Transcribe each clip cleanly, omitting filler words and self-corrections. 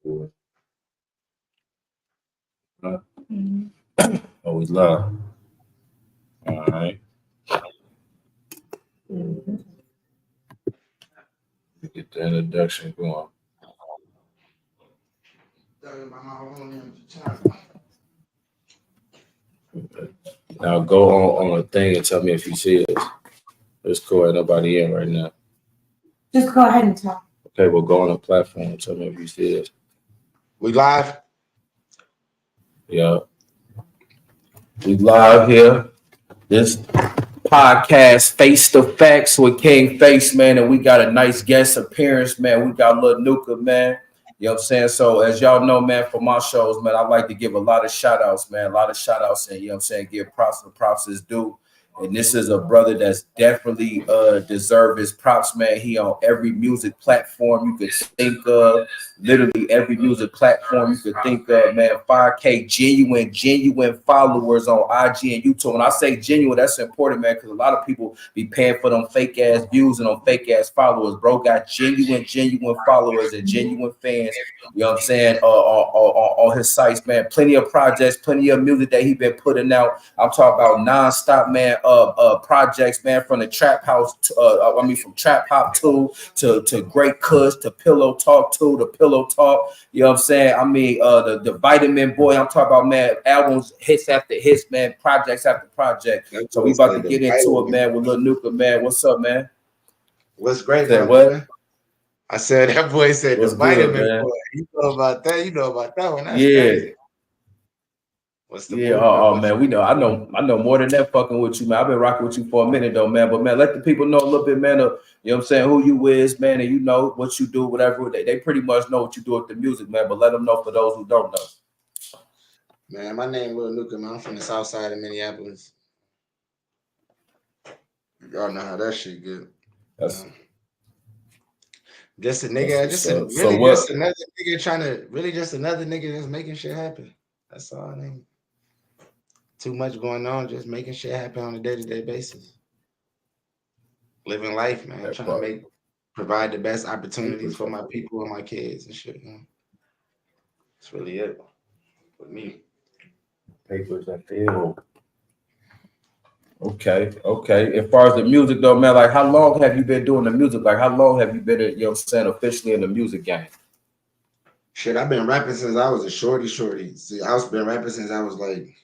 Oh, we live. All right. Get the introduction going. Now go on a thing and tell me if you see it. It's cool. Ain't nobody in right now. Just go ahead and talk. Okay, we'll go on a platform and tell me if you see it. We live? Yeah. We live here. This podcast, Face to Facts with King Face, man. And we got a nice guest appearance, man. We got LiL Nuka, man. You know what I'm saying? So as y'all know, man, for my shows, man, I like to give a lot of shout outs, man. A lot of shout outs and, you know what I'm saying, give props to props is due. And this is a brother that's definitely deserve his props, man. He on every music platform you could think of, literally every music platform you could think of, man. 5K genuine followers on IG and YouTube. When I say genuine, that's important, man, because a lot of people be paying for them fake ass views and them fake ass followers. Bro got genuine followers and genuine fans. You know what I'm saying? On his sites, man. Plenty of projects, plenty of music that he been putting out. I'm talking about nonstop, man. Projects, man, from the trap house, from Trap Hop 2 to Great Kush to Pillow Talk 2 to Pillow Talk. You know what I'm saying? I mean, the Vitamin Boy. I'm talking about, man, albums, hits after hits, man, projects after project. So we about to get into it, man, with LiL Nuka, man. What's up, man? What's great? Said what? Man? I said that boy said What's the Vitamin good, Boy. You know about that? You know about that one? That's yeah. crazy. What's the yeah, oh man, we know. I know more than that fucking with you, man. I've been rocking with you for a minute though, man. But man, let the people know a little bit, man, of, you know what I'm saying, who you is, man, and you know what you do, whatever. They pretty much know what you do with the music, man. But let them know for those who don't know. Man, my name LiL Nuka, man. I'm from the south side of Minneapolis. Y'all know how that shit get. That's just a nigga, just another nigga trying to just another nigga that's making shit happen. That's all I mean. Too much going on, just making shit happen on a day-to-day basis. Living life, man. That trying part. to provide the best opportunities for my people and my kids and shit. You know? That's really it with me. Papers I feel. Okay. As far as the music though, man, like how long have you been doing the music? Like how long have you been, you know what I'm saying, officially in the music game? Shit, I've been rapping since I was a shorty. See, I've been rapping since I was like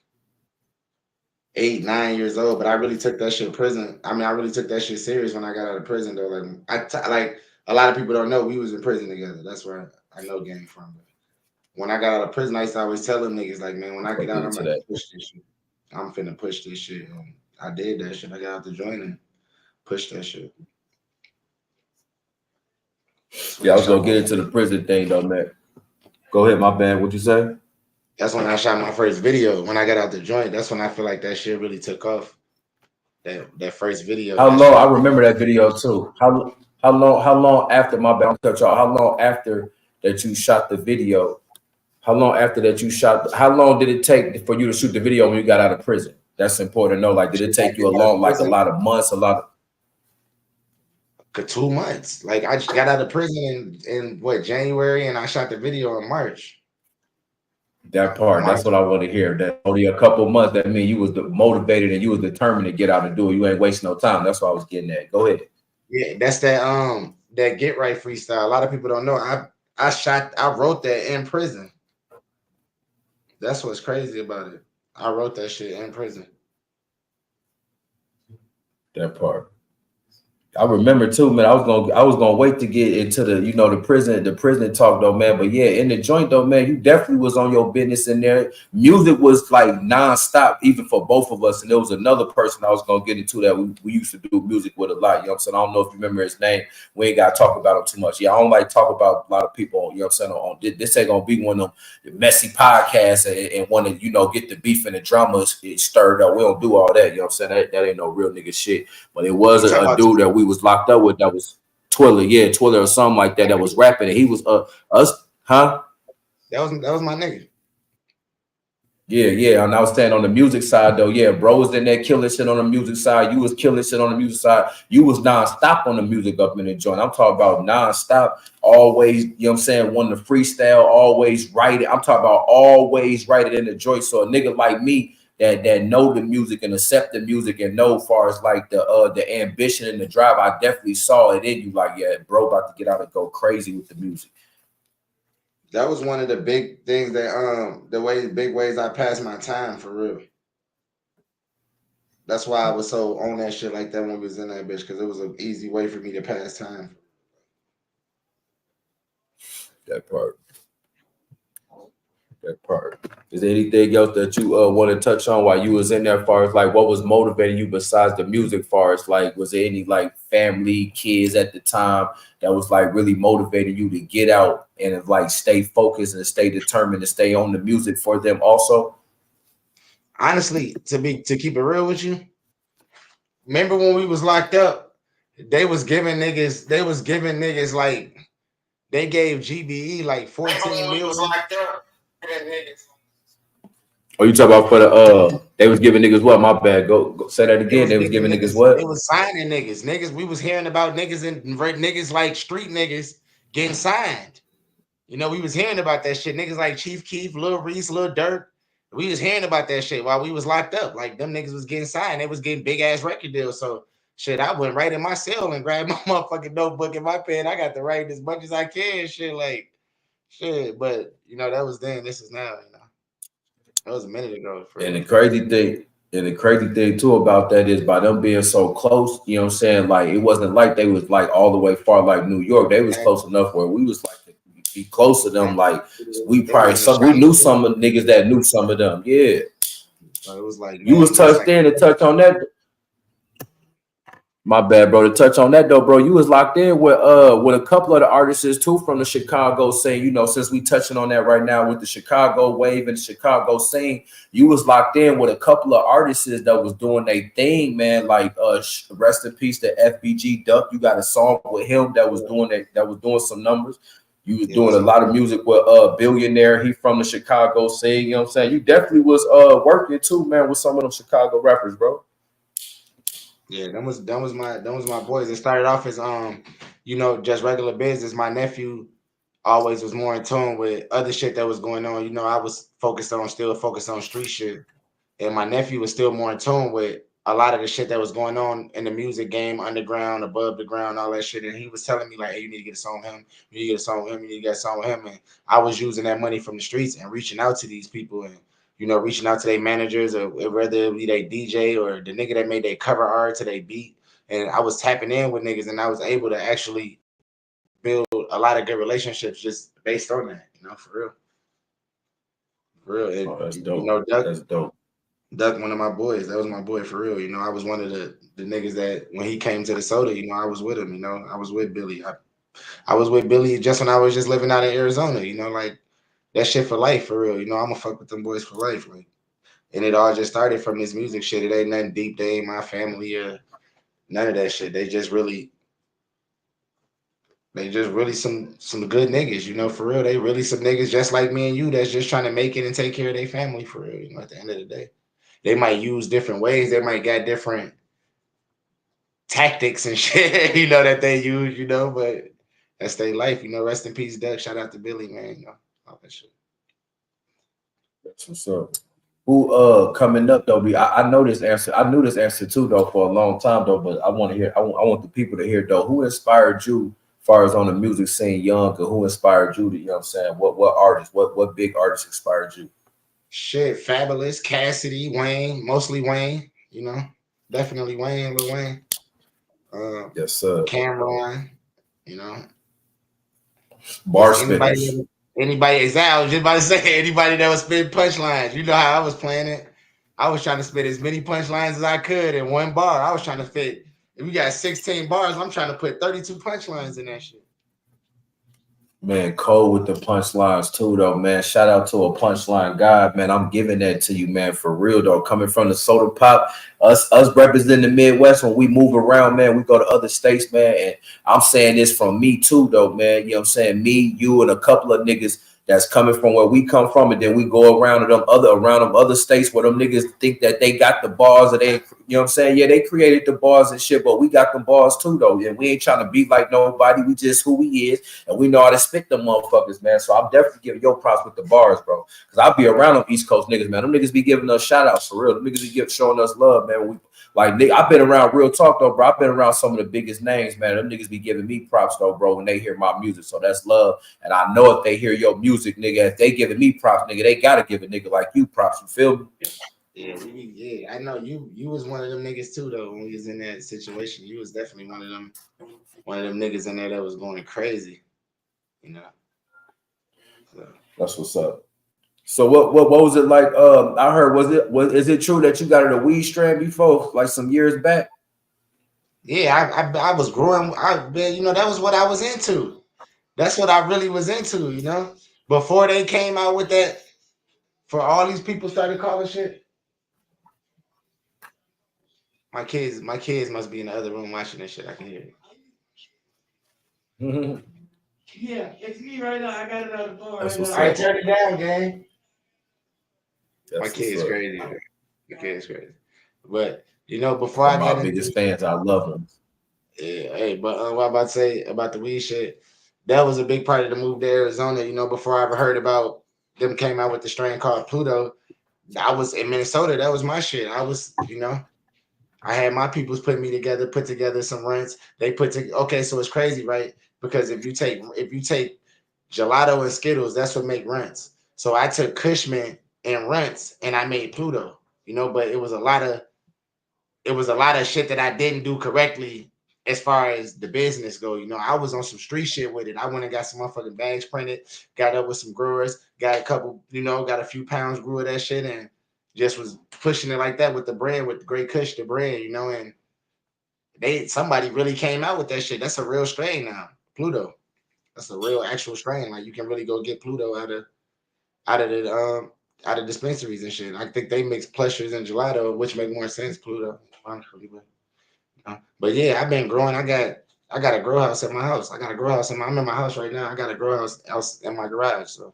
8, 9 years old, but I really took that shit prison. I mean, I really took that shit serious when I got out of prison though. Like like a lot of people don't know, we was in prison together. That's where I know gang from. But when I got out of prison, I used to always tell them niggas like, man, when I get out, I'm gonna push this shit. I'm finna push this shit. And I did that shit. I got out the joint and pushed that shit. Yeah, I was gonna get into the prison thing though, man. Go ahead, my bad. What'd you say? That's when I shot my first video. When I got out the joint, that's when I feel like that shit really took off. That first video. How long? I remember that video too. How long after my bad? How long after that you shot the video? How long after that you shot? How long did it take for you to shoot the video when you got out of prison? That's important to know. Like, did it take you a lot of months, 2 months? Like, I just got out of prison in what, January, and I shot the video in March. That part, that's what I want to hear. That only a couple months. That mean you was motivated and you was determined to get out and do it. You ain't wasting no time. That's what I was getting at. Go ahead. Yeah, that's that Get Right freestyle. A lot of people don't know. I wrote that in prison. That's what's crazy about it. I wrote that shit in prison. That part. I remember too, man. I was gonna wait to get into the, you know, the prison talk though, man. But yeah, in the joint though, man, you definitely was on your business in there. Music was like nonstop, even for both of us. And there was another person I was gonna get into that we used to do music with a lot. You know what I'm saying? I don't know if you remember his name. We ain't gotta talk about him too much. Yeah, I don't like talk about a lot of people. You know what I'm saying? This ain't gonna be one of them messy podcasts and want to, you know, get the beef and the drama stirred up. We don't do all that. You know what I'm saying? That ain't no real nigga shit. But it was a dude that we was locked up with that was Twiller or something like that was rapping, and he was us, huh? That was my nigga. Yeah. And I was saying on the music side though, yeah, bro was in there killing shit on the music side. You was killing shit on the music side. You was nonstop on the music up in the joint. I'm talking about nonstop, always, you know what I'm saying, wanting to freestyle, always write it. I'm talking about always write it in the joint. So a nigga like me that know the music and accept the music and know far as like the ambition and the drive, I definitely saw it in you. Like, yeah, bro about to get out and go crazy with the music. That was one of the big things that big ways I passed my time for real. That's why I was so on that shit like that when we was in that bitch, because it was an easy way for me to pass time. That part. Is there anything else that you want to touch on while you was in there, as far as like what was motivating you besides the music? Far as like, was there any like family, kids at the time that was like really motivating you to get out and like stay focused and stay determined to stay on the music for them also? Honestly, to keep it real with you, remember when we was locked up, they was giving niggas like, they gave GBE like 14 million. Locked up. Oh, you talk about for the they was giving niggas what? My bad. Go say that again. They was giving niggas what? They was signing niggas. Niggas, we was hearing about niggas and niggas like street niggas getting signed. You know, we was hearing about that shit. Niggas like Chief Keef, Lil Reese, Lil Durk. We was hearing about that shit while we was locked up. Like, them niggas was getting signed. They was getting big ass record deals. So shit, I went right in my cell and grabbed my motherfucking notebook and my pen. I got to write as much as I can. Shit. But you know, that was then. This is now. You know, that was a minute ago. And the crazy thing too about that is by them being so close, you know what I'm saying? Like, it wasn't like they was like all the way far like New York. They was close enough where we was like be close to them. Like, we knew some of the niggas that knew some of them. Yeah. So it was like, you was touched in to touch on that. My bad, bro. To touch on that though, bro, you was locked in with a couple of the artists too from the Chicago scene. You know, since we touching on that right now with the Chicago wave and the Chicago scene, you was locked in with a couple of artists that was doing their thing, man. Like rest in peace to FBG Duck. You got a song with him that was doing some numbers. You was doing a lot of music with Billionaire. He from the Chicago scene. You know what I'm saying? You definitely was working too, man, with some of them Chicago rappers, bro. Yeah, that was my boys. It started off as you know, just regular business. My nephew always was more in tune with other shit that was going on. You know, I was still focused on street shit, and my nephew was still more in tune with a lot of the shit that was going on in the music game, underground, above the ground, all that shit. And he was telling me like, "Hey, you need to get a song with him. You need to get a song with him. You need to get a song with him." And I was using that money from the streets and reaching out to these people and, you know, reaching out to their managers, or whether it be they DJ or the nigga that made their cover art to their beat. And I was tapping in with niggas, and I was able to actually build a lot of good relationships just based on that, you know, for real. And, that's dope. You know, That's dope. Duck, one of my boys. That was my boy for real. You know, I was one of the niggas that when he came to the soda, you know, I was with him. You know, I was with Billy. I was with Billy just when I was just living out in Arizona. You know, like that shit for life for real. You know, I'm gonna fuck with them boys for life. Like, and it all just started from this music shit. It ain't nothing deep. They ain't my family or none of that shit. They just really some good niggas. You know, for real. They really some niggas just like me and you that's just trying to make it and take care of their family for real. You know, at the end of the day. They might use different ways. They might got different tactics and shit, you know, that they use, you know, but that's their life, you know. Rest in peace, Doug. Shout out to Billy, man. You know, all that shit. That's what's up. Who coming up though? I know this answer. I knew this answer too though for a long time though, but I want to hear. I want the people to hear though. Who inspired you, as far as on the music scene, young, or who inspired you to, you know what I'm saying? What artists? What big artists inspired you? Shit, Fabulous, Cassidy, Wayne, mostly Wayne. You know, definitely Wayne, Lil Wayne. Yes, sir. Cameron. You know, bar spinners. Anybody, exactly. I was just about to say anybody that was spitting punchlines. You know how I was playing it. I was trying to spit as many punchlines as I could in one bar. I was trying to fit. If we got 16 bars, I'm trying to put 32 punchlines in that shit. Man, cold with the punchlines too, though, man. Shout out to a punchline god, man. I'm giving that to you, man, for real, though. Coming from the soda pop, us representing the Midwest, when we move around, man, we go to other states, man. And I'm saying this from me too, though, man. You know what I'm saying? Me, you, and a couple of niggas that's coming from where we come from, and then we go around to them other states where them niggas think that they got the bars, or they, you know what I'm saying? Yeah, they created the bars and shit, but we got them bars too though. And we ain't trying to be like nobody. We just who we is, and we know how to spit them motherfuckers, man. So I'm definitely giving your props with the bars, bro. Cause I'll be around them East Coast niggas, man. Them niggas be giving us shout outs for real. Them niggas be showing us love, man. We like, I've been around, real talk though, bro. I've been around some of the biggest names, man. Them niggas be giving me props though, bro, when they hear my music. So that's love. And I know if they hear your music, nigga, if they giving me props, nigga, they gotta give a nigga like you props. You feel me? Yeah, I know you was one of them niggas too though. When we was in that situation, you was definitely one of them niggas in there that was going crazy, you know. So. That's what's up. So what was it like? I heard, is it true that you got in a weed strand before, like some years back? Yeah, I was growing. You know, that was what I was into. That's what I really was into, you know. Before they came out with that, for all these people started calling shit. My kids must be in the other room watching this shit. I can hear it. Mm-hmm. Yeah, it's me right now. I got it on the phone. That's what's All right, up. turn it down, gang. That's My kid's what's up. crazy. My kid's crazy. But you know, before One I of got my into biggest fans. I love them. yeah, hey, but what I'm about to say about the weed shit, that was a big part of the move to Arizona. You know, before I ever heard about them, came out with the strain called Pluto. I was in Minnesota. That was my shit. I was, you know, I had my peoples put together some rents. They okay, so it's crazy, right? Because if you take gelato and Skittles, that's what make rents. So I took Cushman and rents, and I made Pluto. You know, but it was a lot of shit that I didn't do correctly as far as the business go. You know, I was on some street shit with it. I went and got some motherfucking bags printed, got up with some growers, got a couple, you know, got a few pounds grew of that shit, and just was pushing it like that with the brand, with the Great Kush, the brand, you know, and somebody really came out with that shit. That's a real strain now, Pluto. That's a real actual strain. Like you can really go get Pluto out of the out of dispensaries and shit. I think they mix pleasures and gelato, which make more sense, Pluto, honestly, but yeah, I've been growing. I got a grow house at my house. I got a grow house I'm in my house right now. I got a grow house in my garage. So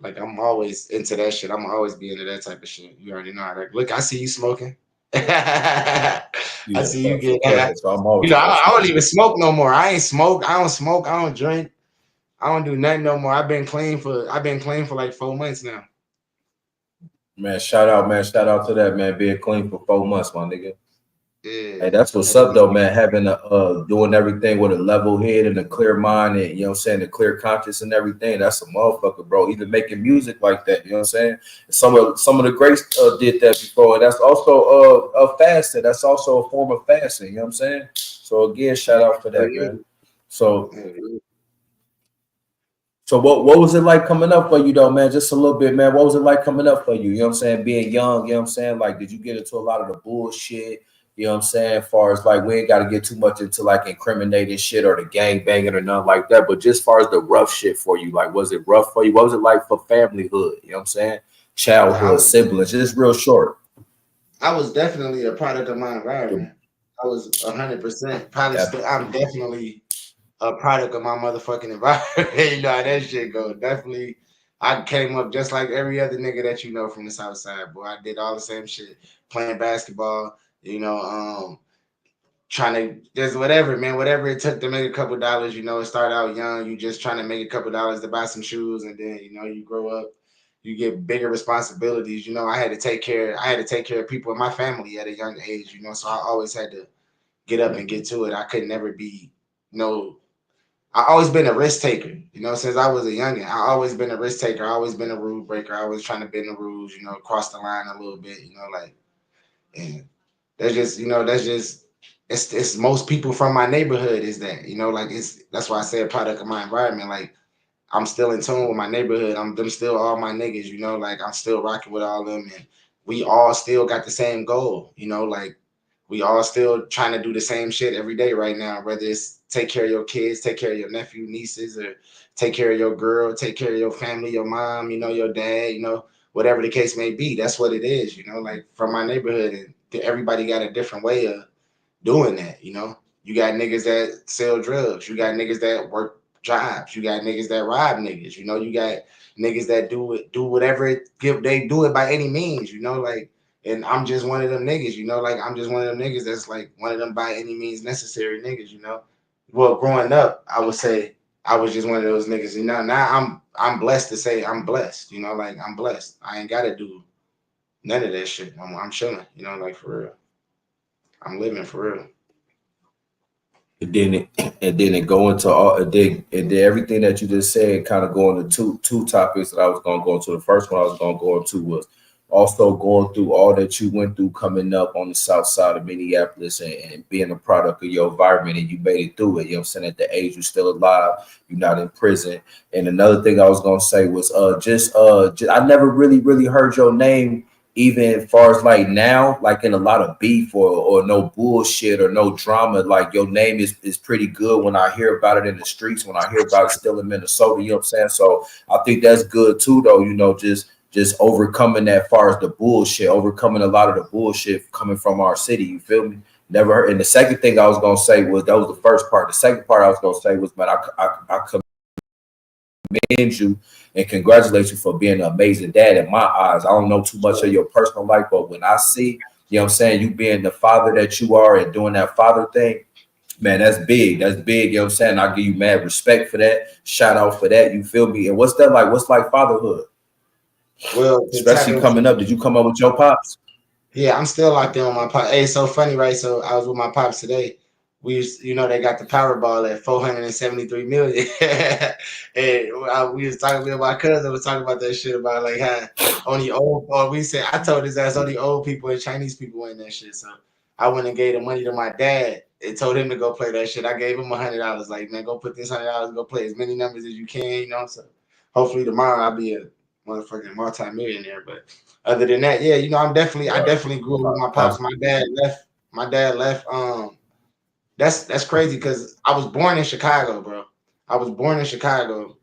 like I'm always into that shit. I'm always be into that type of shit. You already know how that. Look, I see you smoking. I Yeah, see you get. perfect. So I'm You always know, about I don't smoking. even smoke no more. I ain't smoke. I don't smoke. I don't drink. I don't do nothing no more. I've been clean for like 4 months now. Man, shout out, man. Shout out to that, man. Being clean for 4 months, my nigga. Yeah. Hey, that's what's up though, man. Having doing everything with a level head and a clear mind, and you know what I'm saying, a clear conscience and everything. That's a motherfucker, bro. Even making music like that, you know what I'm saying? Some of the greats did that before, and that's also fasting. That's also a form of fasting, you know what I'm saying? So again, shout out for that, man. So what was it like coming up for you though, man? Just a little bit, man. What was it like coming up for you? You know what I'm saying? Being young, you know what I'm saying? Like, did you get into a lot of the bullshit? You know what I'm saying? As far as like, we ain't got to get too much into like incriminating shit or the gang banging or nothing like that. But just as far as the rough shit for you, like, was it rough for you? What was it like for familyhood? You know what I'm saying? Childhood, siblings, just real short. I was definitely a product of my environment. I was 100% probably still. I'm definitely a product of my motherfucking environment. You know how that shit go. Definitely, I came up just like every other nigga that you know from the South Side, boy. I did all the same shit, playing basketball. You know, trying to just whatever, man, whatever it took to make a couple dollars. You know, it started out young. You just trying to make a couple dollars to buy some shoes, and then you know you grow up. You get bigger responsibilities. You know, I had to take care. I had to take care of people in my family at a young age. You know, so I always had to get up and get to it. I could never be no. I always been a risk taker, you know, since I was a youngin. I always been a risk taker. I always been a rule breaker. I was trying to bend the rules, you know, cross the line a little bit, you know, like, and that's just, you know, that's just, it's most people from my neighborhood is that, you know, like that's why I say a product of my environment. Like I'm still in tune with my neighborhood. Them still all my niggas, you know, like I'm still rocking with all them, and we all still got the same goal, you know, like we all still trying to do the same shit every day right now, whether it's take care of your kids, take care of your nephew, nieces, or take care of your girl, take care of your family, your mom, you know, your dad, you know, whatever the case may be. That's what it is, you know, like from my neighborhood, and everybody got a different way of doing that, you know. You got niggas that sell drugs, you got niggas that work jobs. You got niggas that rob niggas. You know, you got niggas that do whatever they do it by any means. You know, like, and I'm just one of them niggas. You know, like I'm just one of them niggas that's like one of them by any means necessary niggas. You know, well, growing up, I would say I was just one of those niggas. You know, now I'm blessed to say I'm blessed. You know, like I'm blessed. I ain't gotta do none of that shit. I'm chilling. You know, like for real. I'm living for real. And then it go into all and then everything that you just said kind of go into two topics that I was gonna go into. The first one I was gonna go into was also going through all that you went through coming up on the south side of Minneapolis and being a product of your environment, and you made it through it. You know what I'm saying? At the age you're still alive, you're not in prison. And another thing I was gonna say was just I never really heard your name even as far as like now, like in a lot of beef or no bullshit or no drama. Like your name is pretty good when I hear about it in the streets, when I hear about it still in Minnesota, you know what I'm saying? So I think that's good too, though, you know, just overcoming that far as the bullshit, overcoming a lot of the bullshit coming from our city, you feel me? Never heard. And the second thing I was gonna say was that was the first part. The second part I was gonna say was, man, I commend you and congratulate you for being an amazing dad in my eyes. I don't know too much of your personal life, but when I see, you know what I'm saying, you being the father that you are and doing that father thing, man, that's big. That's big. You know what I'm saying? I give you mad respect for that. Shout out for that. You feel me? And what's that like? What's like fatherhood? Well, Especially coming up. Did you come up with your pops? yeah, I'm still locked in with my pops. Hey, it's so funny, right? So I was with my pops today. You know, they got the Powerball at 473 million. And we was talking about my cousin was talking about that shit about like how only old, or we said, I told his ass only old people and Chinese people win that shit. So I went and gave the money to my dad and told him to go play that shit. I gave him $100. Like, man, go put this $100, go play as many numbers as you can, you know. So hopefully tomorrow I'll be a motherfucking multi-millionaire. But other than that, yeah, you know, I definitely grew up with my pops. My dad left. That's crazy because I was born in Chicago, bro. I was born in Chicago,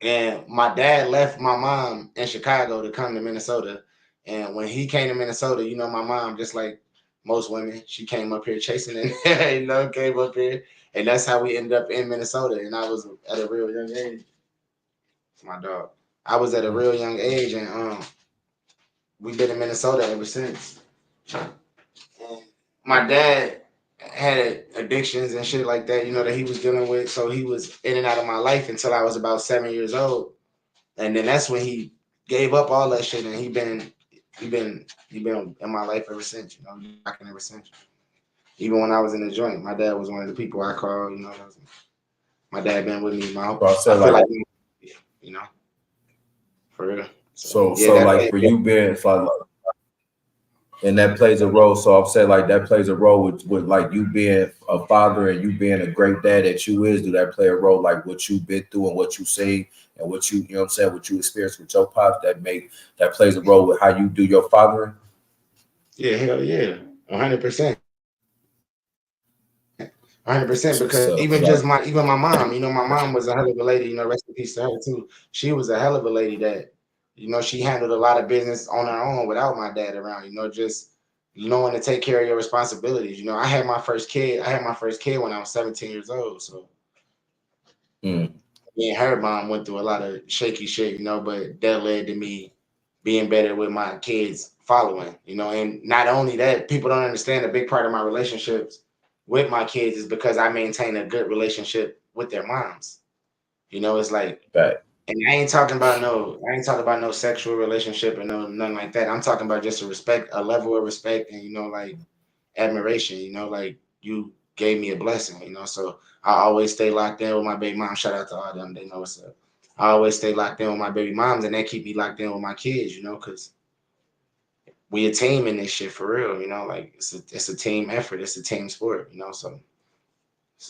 and my dad left my mom in Chicago to come to Minnesota. And when he came to Minnesota, you know, my mom, just like most women, she came up here chasing it, you know, came up here, and that's how we ended up in Minnesota. And I was at a real young age. My dog. I was at a real young age, and we've been in Minnesota ever since. And my dad had addictions and shit like that, you know, that he was dealing with. So he was in and out of my life until I was about 7 years old. And then that's when he gave up all that shit, and he been in my life ever since, you know, rocking ever since. Even when I was in the joint, my dad was one of the people I called, you know. My dad been with me my whole, I feel like, you know, for real. So like for you being like, and that plays a role. So I'm saying like that plays a role with like you being a father and you being a great dad that you is. Do that play a role like what you've been through and what you see and what you know what I'm saying, what you experience with your pops that plays a role with how you do your fathering? Yeah, hell yeah, 100%. 100%, because even my mom, you know, my mom was a hell of a lady, you know, rest in peace to her too. She was a hell of a lady that, you know, she handled a lot of business on her own without my dad around, you know, just knowing to take care of your responsibilities. You know, I had my first kid when I was 17 years old. So me and her mom went through a lot of shaky shit, you know, but that led to me being better with my kids following, you know. And not only that, people don't understand a big part of my relationships with my kids is because I maintain a good relationship with their moms. You know, it's like, and I ain't talking about no sexual relationship or nothing like that. I'm talking about just a level of respect and, you know, like admiration, you know, like you gave me a blessing, you know. So I always stay locked in with my baby mom. Shout out to all them, they know what's up. I always stay locked in with my baby moms, and they keep me locked in with my kids, you know, because we a team in this shit for real, you know. Like it's a team effort, it's a team sport, you know. So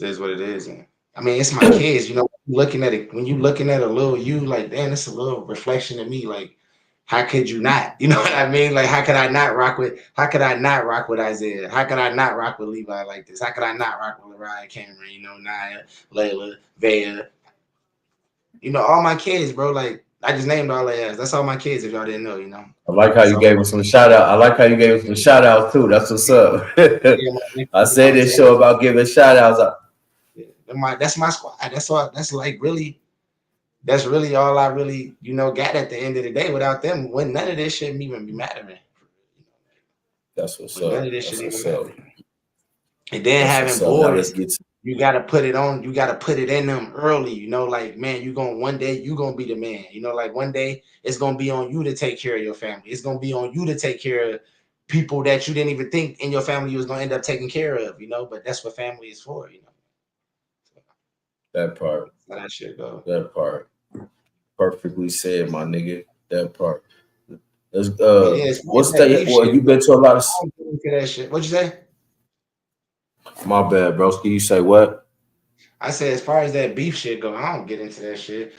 it is what it is. And I mean, it's my kids, you know. Looking at it, when you looking at a little you, like, damn, it's a little reflection of me. Like, how could you not? You know what I mean? Like, how could I not rock with Isaiah? How could I not rock with Levi like this? How could I not rock with Mariah, Cameron, you know, Naya, Layla, Vea? You know, all my kids, bro. Like, I just named all their ass. That's all my kids, if y'all didn't know, you know. I like how you gave us some shout out. I like how you gave us some shout outs too. That's what's up. I said this show about giving shout outs. That's my squad. That's all. That's really all I really, got at the end of the day. Without them, when none of this shouldn't even be mattering. That's what's When none up. of this That's shouldn't what's even up. matter. And then That's having what's up. Now let's boys, get to you gotta put it on. You gotta put it in them early. Like, man, one day you gonna be the man. Like one day it's gonna be on you to take care of your family. It's gonna be on you to take care of people that you didn't even think in your family you was gonna end up taking care of. But that's what family is for. that part. So that shit go. That part. Perfectly said, my nigga. That part. Let's But yeah, as far as what's that that? beef Well, shit, you been to a lot of I don't get into that shit. What you say? my bad, broski. You say what? I said, as far as that beef shit go, I don't get into that shit.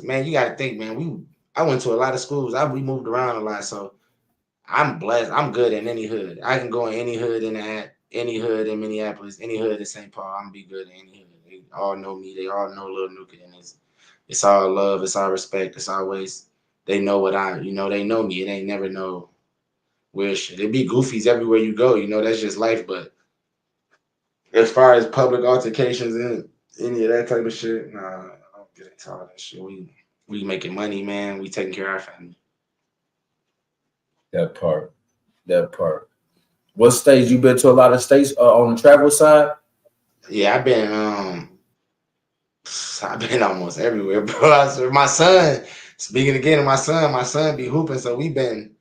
Man, you got to think, man. I went to a lot of schools. We moved around a lot, so I'm blessed. I'm good in any hood. I can go in any hood any hood in Minneapolis, any hood in St. Paul. I'm gonna be good in any hood. They all know me. They all know LiL Nuka, and it's all love. It's all respect. It's always they know what they know me. It ain't never no weird shit. It be goofies everywhere you go. That's just life. But as far as public altercations and any of that type of shit, nah, I don't get into all that shit. We making money, man. We taking care of our family. That part. That part. What states you been to? A lot of states on the travel side. Yeah, I've been almost everywhere, bro. My son, speaking again of my son be hooping, so we've been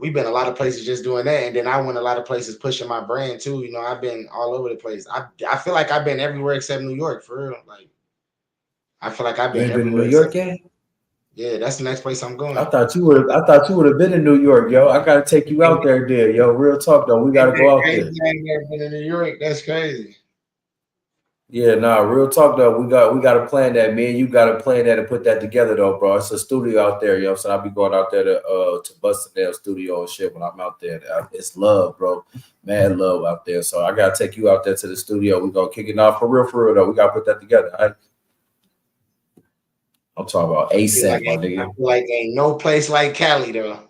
a lot of places just doing that, and then I went a lot of places pushing my brand too. I've been all over the place. I feel like I've been everywhere except New York, for real. Like I feel like I've You been ain't been to New everywhere York except. yet? Yeah, that's the next place I'm going. I thought you would. I thought you would have been in New York, yo. I gotta take you out there, yo. Real talk, though. We gotta Ain't that go out crazy? there. I ain't never been in New York. That's crazy. Yeah, nah. Real talk, though. We gotta plan that. Me and you gotta plan that and put that together, though, bro. It's a studio out there, yo. So I'll be going out there to bust a nail studio and shit when I'm out there. It's love, bro. Mad love out there. So I gotta take you out there to the studio. We gonna kick it off for real, though. We gotta put that together. All right? I'm talking about ASAP, my I nigga. feel like ain't no place like Cali though.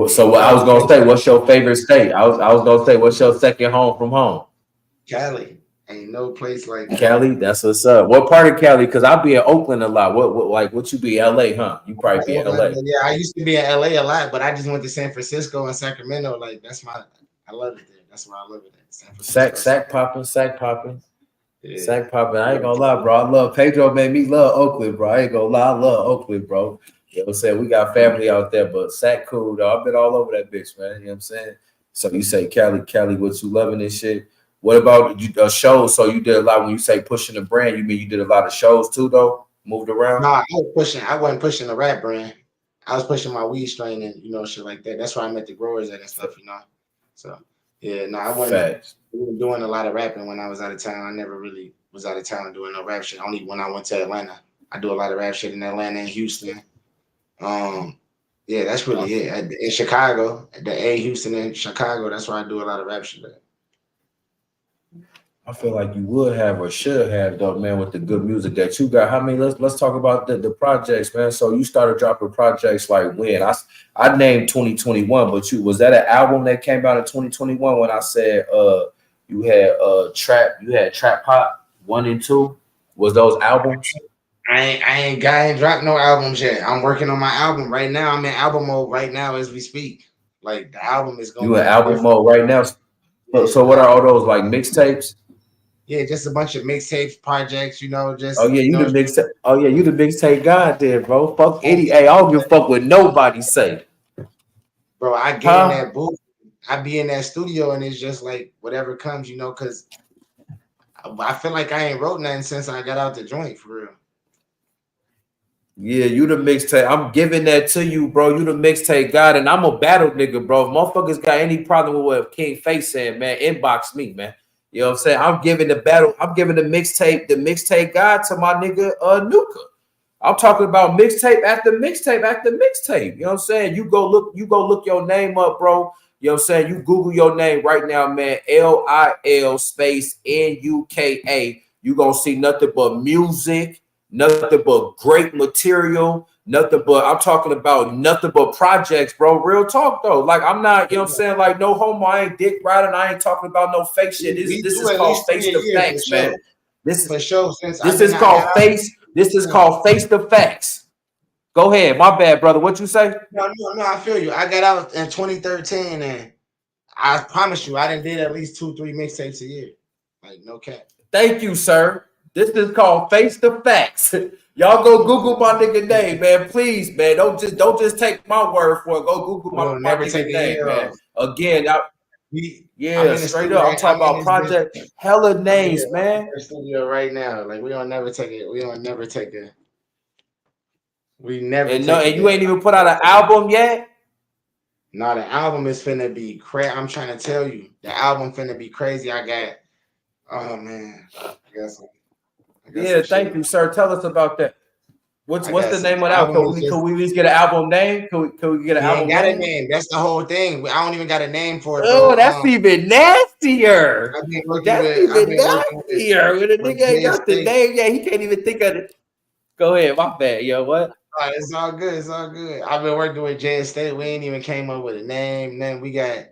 So what I was gonna say, what's your favorite state? I was gonna say, what's your second home from home? Cali. Ain't no place like Cali. Cali, that's what's up. What part of Cali? Because I'll be in Oakland a lot. What you be LA, huh? You probably be in LA. Yeah, I used to be in LA a lot, but I just went to San Francisco and Sacramento. Like I love it there. That's why I love it there. San Francisco. Sack popping. Yeah. Sack popping. I ain't gonna lie, bro. I love Pedro made me love Oakland, bro. I ain't gonna lie, I love Oakland, bro. You know what I'm saying? We got family out there, but Sack cool, though. I've been all over that bitch, man. You know what I'm saying? So you say Cali, what you loving this shit? What about you shows? So you did a lot when you say pushing the brand, you mean you did a lot of shows too, though? Moved around? No, I wasn't pushing the rap brand. I was pushing my weed strain and shit like that. That's where I met the growers at and stuff. So yeah, no, I wasn't Facts. doing a lot of rapping when I was out of town. I never really was out of town doing no rap shit. Only when I went to Atlanta. I do a lot of rap shit in Atlanta and Houston. Yeah, that's really it. In Chicago, Houston and Chicago, that's where I do a lot of rap shit at. I feel like you would have or should have, though, man, with the good music that you got. Let's talk about the projects, man. So you started dropping projects like when? I named 2021, but was that an album that came out in 2021 when I said you had Trap Pop 1 and 2? Was those albums? I ain't dropped no albums yet. I'm working on my album right now. I'm in album mode right now as we speak. Like the album is gonna You in be album different. mode right now? So what are all those, like, mixtapes? Yeah, just a bunch of mixtapes, projects, Oh just yeah, you the mixtape. Oh yeah, you the mixtape god there, bro. Fuck any. Hey, I don't give a fuck what nobody say. bro. I get in Huh? that booth, I be in that studio, and it's just like whatever comes, because I feel like I ain't wrote nothing since I got out the joint for real. Yeah, you the mixtape. I'm giving that to you, bro. You the mixtape god, and I'm a battle nigga, bro. If motherfuckers got any problem with what King Face saying, man, inbox me, man. You know what I'm saying? I'm giving the battle. I'm giving the mixtape god to my nigga Nuka. I'm talking about mixtape after mixtape after mixtape. You know what I'm saying? You go look your name up, bro. You know what I'm saying? You Google your name right now, man. LIL space NUKA. You gonna see nothing but music, nothing but great material, Nothing but I'm talking about nothing but projects, bro. Real talk though. Like I'm not, you know what I'm saying? Like no homo, I ain't dick riding, I ain't talking about no fake shit. This do is at called least 3 face a to year for facts, man. sure. This For is sure. Since this is called face. This is called face to facts. Go ahead, my bad, brother. What you say? No, I feel you. I got out in 2013, and I promise you, I done did at least 2-3 mixtapes a year. Like no cap. Thank you, sir. This is called face to facts. Y'all go Google my nigga name, man. Please, man. Don't just take my word for it. Go Google my Never nigga take a name, year man. off. Again, I'm yeah, in the straight studio up. I'm right. talking I'm in about this bitch. project hella I'm in names, man. the studio right now. Like we don't never take it. We don't never take it. We never And take no, it. and you ain't even put out an album yet. No, the album is finna be crazy. I'm trying to tell you, the album finna be crazy. I got, oh man, I got some Yeah, thank shit. you, sir. Tell us about that. What's the name of that? Album is Can we at least get an album name? Can we get an we ain't album got a name? name. That's the whole thing. I don't even got a name for it, Oh, bro. that's even nastier. I've been working That's with, even nastier. When a with nigga ain't Jay got the State. name, yeah, he can't even think of it. Go ahead, my bad, yo. What? It's all good. It's all good. I've been working with Jay State. We ain't even came up with a name. Then we got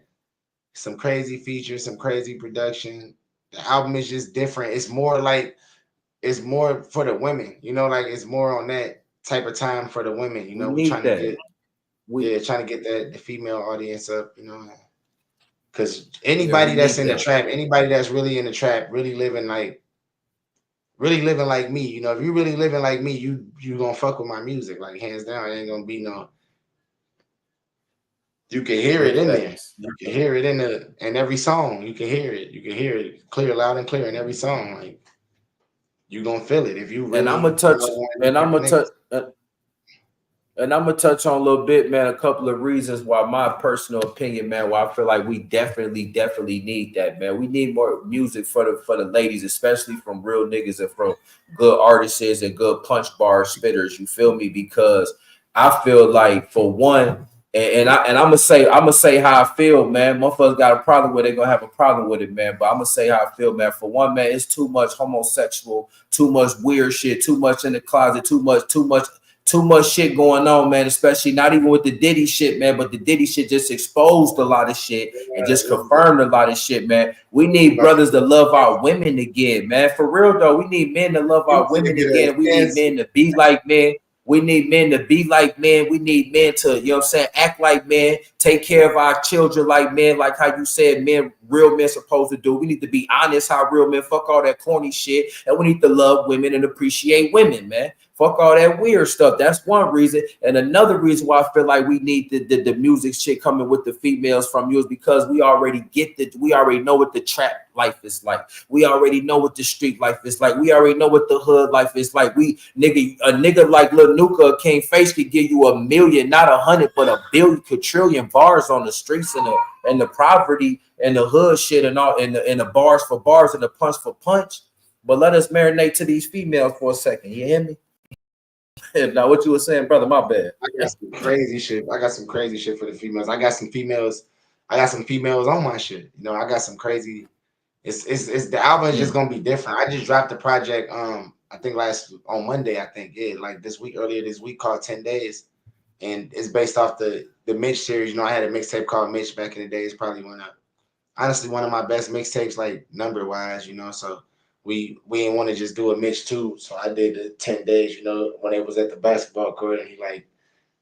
some crazy features, some crazy production. The album is just different. It's more like it's more for the women, you know, like it's more on that type of time for the women, you We know. We're need trying to that. get trying to get that the female audience up, you know, because Yeah, we anybody that's need in the that. trap, anybody that's really in the trap, really living like me, you know, if you really living like me, you gonna fuck with my music, like hands down. It ain't gonna be no. You can hear it Big in there. facts. You can hear it in every song. You can hear it. You can hear it clear, loud and clear in every song. Like you gonna feel it if you And I'm really, gonna touch. one of them And I'm type of gonna touch. niggas. And I'm gonna touch on a little bit, man. A couple of reasons why, my personal opinion, man, why I feel like we definitely need that, man. We need more music for the ladies, especially from real niggas and from good artists and good punch bar spitters. You feel me? Because I feel like for one, I'm gonna say how I feel, man. Motherfuckers got a problem with it, they gonna have a problem with it, man. But I'm gonna say how I feel, man. For one, man, it's too much homosexual, too much weird shit, too much in the closet, too much shit going on, man, especially not even with the Diddy shit, man, but the Diddy shit just exposed a lot of shit and just confirmed a lot of shit, man. We need brothers to love our women again, man. For real, though, we need men to love our women again. We need men to be like men. We need men to be like men. We need men to, you know what I'm saying, act like men, take care of our children like men, like how you said men, real men supposed to do. We need to be honest how real men, fuck all that corny shit. And we need to love women and appreciate women, man. Fuck all that weird stuff. That's one reason. And another reason why I feel like we need the music shit coming with the females from you is because we already know what the trap life is like. We already know what the street life is like. We already know what the hood life is like. A nigga like LiL Nuka, King Face could give you 1 million, not 100, but 1 billion, quadrillion bars on the streets and the poverty and the hood shit and all and the bars for bars and the punch for punch. But let us marinate to these females for a second. You hear me? Now, what you were saying, brother? My bad. I got some crazy shit. I got some crazy shit for the females. I got some females. I got some females on my shit. You know, I got some crazy. It's the album is just gonna be different. I just dropped the project. I think on Monday. I think like earlier this week called 10 Days, and it's based off the Mitch series. You know, I had a mixtape called Mitch back in the day. It's probably one of my best mixtapes, like number wise. You know, so. We didn't want to just do a Mitch too, so I did the 10 days, you know, when it was at the basketball court, and he like,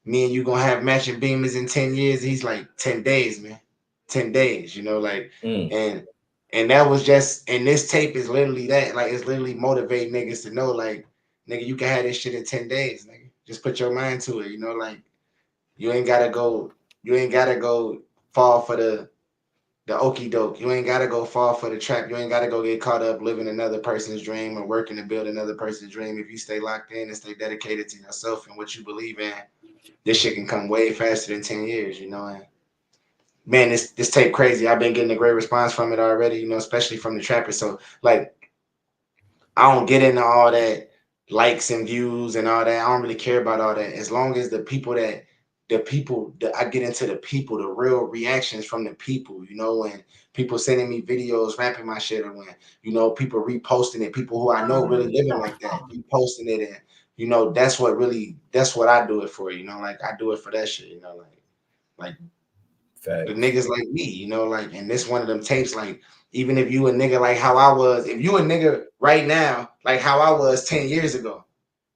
me and you gonna have matching beamers in 10 years. He's like, 10 days, man. 10 days, you know, like, and that was just, and this tape is literally that, like, it's literally motivate niggas to know, like, nigga, you can have this shit in 10 days, nigga. Just put your mind to it, you know, like, you ain't gotta go fall for the okie doke. You ain't gotta go fall for the trap. You ain't gotta go get caught up living another person's dream or working to build another person's dream. If you stay locked in and stay dedicated to yourself and what you believe in, this shit can come way faster than 10 years, you know. And man, this tape crazy. I've been getting a great response from it already, you know, especially from the trappers. So like I don't get into all that likes and views and all that. I don't really care about all that. As long as the people that I get into the people, the real reactions from the people, you know, when people sending me videos, rapping my shit, or when, you know, people reposting it, people who I know really living like that, reposting it and you know, that's what I do it for, you know, like I do it for that shit, you know, like Facts. the niggas like me, you know, like, and this one of them tapes, like, even if you a nigga like how I was, if you a nigga right now, like how I was 10 years ago,